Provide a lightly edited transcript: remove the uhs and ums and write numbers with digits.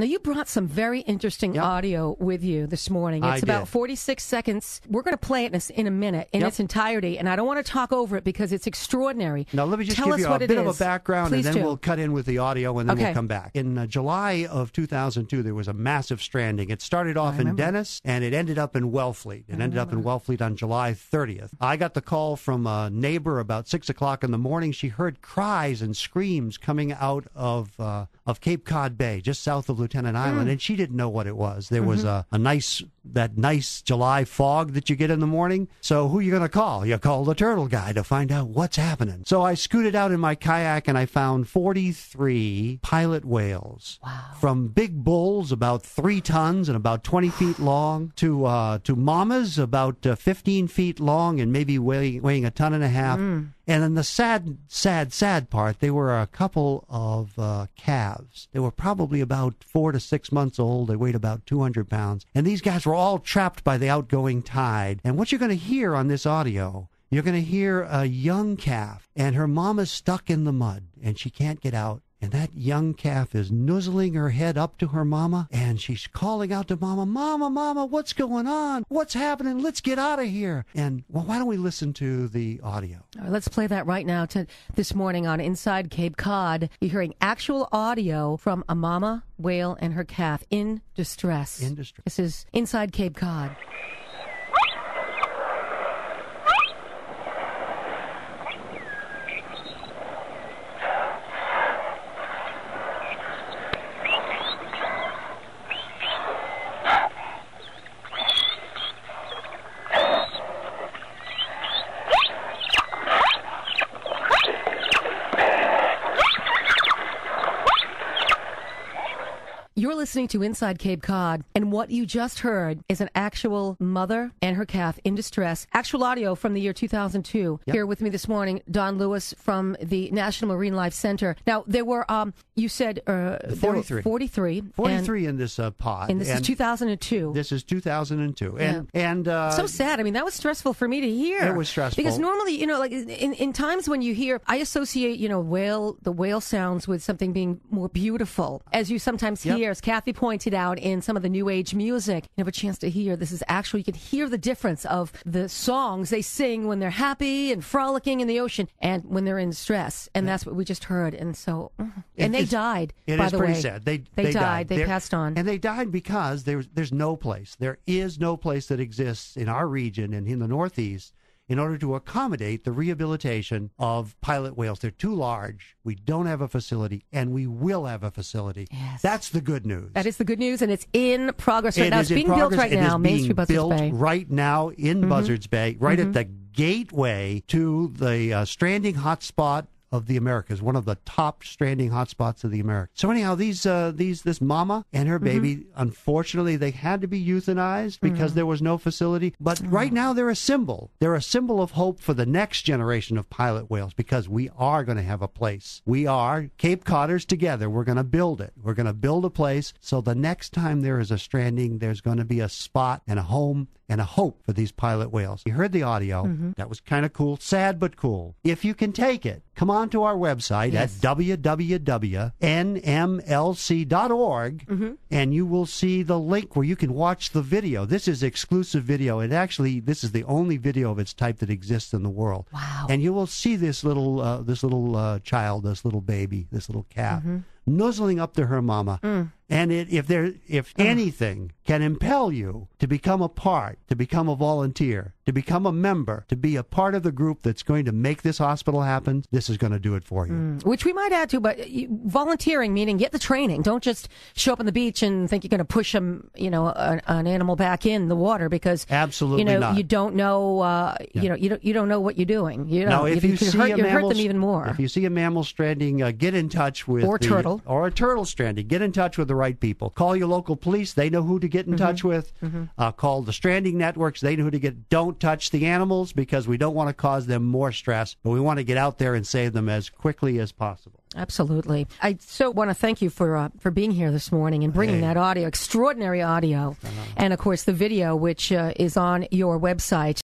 Now, you brought some very interesting audio with you this morning. It's about 46 seconds. We're going to play it in a minute in its entirety, and I don't want to talk over it because it's extraordinary. Now, let me just give you a bit of a background, and then we'll cut in with the audio, and then we'll come back. In July of 2002, there was a massive stranding. It started off in Dennis, and it ended up in Wellfleet. It ended up in Wellfleet on July 30th. I got the call from a neighbor about 6 o'clock in the morning. She heard cries and screams coming out of Cape Cod Bay, just south of Lieutenant Island, and she didn't know what it was. There was that nice July fog that you get in the morning. So who are you going to call? You call the turtle guy to find out what's happening. So I scooted out in my kayak, and I found 43 pilot whales. Wow. From big bulls about 3 tons and about 20 feet long to mamas about 15 feet long and maybe weighing a ton and a half. And then the sad part, they were a couple of calves. They were probably about 4 to 6 months old. They weighed about 200 pounds. And these guys were all trapped by the outgoing tide. And what you're going to hear on this audio, you're going to hear a young calf, and her mama's stuck in the mud, and she can't get out. And that young calf is nuzzling her head up to her mama, and she's calling out to mama, Mama, what's going on? What's happening? Let's get out of here. And, well, why don't we listen to the audio? All right, let's play that right now. This morning on Inside Cape Cod, you're hearing actual audio from a mama whale and her calf in distress. This is Inside Cape Cod. You're listening to Inside Cape Cod, and what you just heard is an actual mother and her calf in distress. Actual audio from the year 2002. Here with me this morning, Don Lewis from the National Marine Life Center. Now, there were, you said... 43. 43. 43 in this pod. And this is 2002. This is 2002. And so sad. I mean, that was stressful for me to hear. It was stressful. Because normally, like in times when you hear, I associate, the whale sounds with something being more beautiful, as you sometimes hear. As Kathy pointed out in some of the New Age music, you have a chance to hear. This is actually, you can hear the difference of the songs they sing when they're happy and frolicking in the ocean and when they're in stress. And that's what we just heard. And so, they died, by the way. It is pretty sad. They died. They passed on. And they died because there's no place. There is no place that exists in our region and in the Northeast in order to accommodate the rehabilitation of pilot whales. They're too large. We don't have a facility, and we will have a facility. Yes. That's the good news. That is the good news, and it's in progress right now. It's being built right now, Main Street, Buzzards Bay. It is being built right now in Buzzards Bay, right at the gateway to the stranding hotspot of the Americas, one of the top stranding hotspots of the Americas. So anyhow, this mama and her baby, unfortunately, they had to be euthanized because there was no facility. But right now, they're a symbol. They're a symbol of hope for the next generation of pilot whales because we are going to have a place. We are Cape Codders together. We're going to build it. We're going to build a place so the next time there is a stranding, there's going to be a spot and a home and a hope for these pilot whales. You heard the audio. That was kind of cool. Sad but cool. If you can take it, come on to our website at www.nmlc.org and you will see the link where you can watch the video. This is exclusive video. This is the only video of its type that exists in the world. Wow. And you will see this little child, this little baby, this little calf, nuzzling up to her mama. And if anything can impel you to become a part, to become a volunteer, to become a member, to be a part of the group that's going to make this hospital happen, this is going to do it for you. Which we might add to, but volunteering, meaning get the training. Don't just show up on the beach and think you're going to push an animal back in the water because absolutely not. You don't know, you don't know what you're doing. If you hurt them even more. If you see a mammal stranding, get in touch with or a turtle stranding. Get in touch with the right people. Call your local police. They know who to get in touch with. Call the stranding networks. They know who to get. Don't touch the animals because we don't want to cause them more stress, but we want to get out there and save them as quickly as possible. Absolutely. I so want to thank you for being here this morning and bringing that audio, extraordinary audio, and, of course, the video, which is on your website.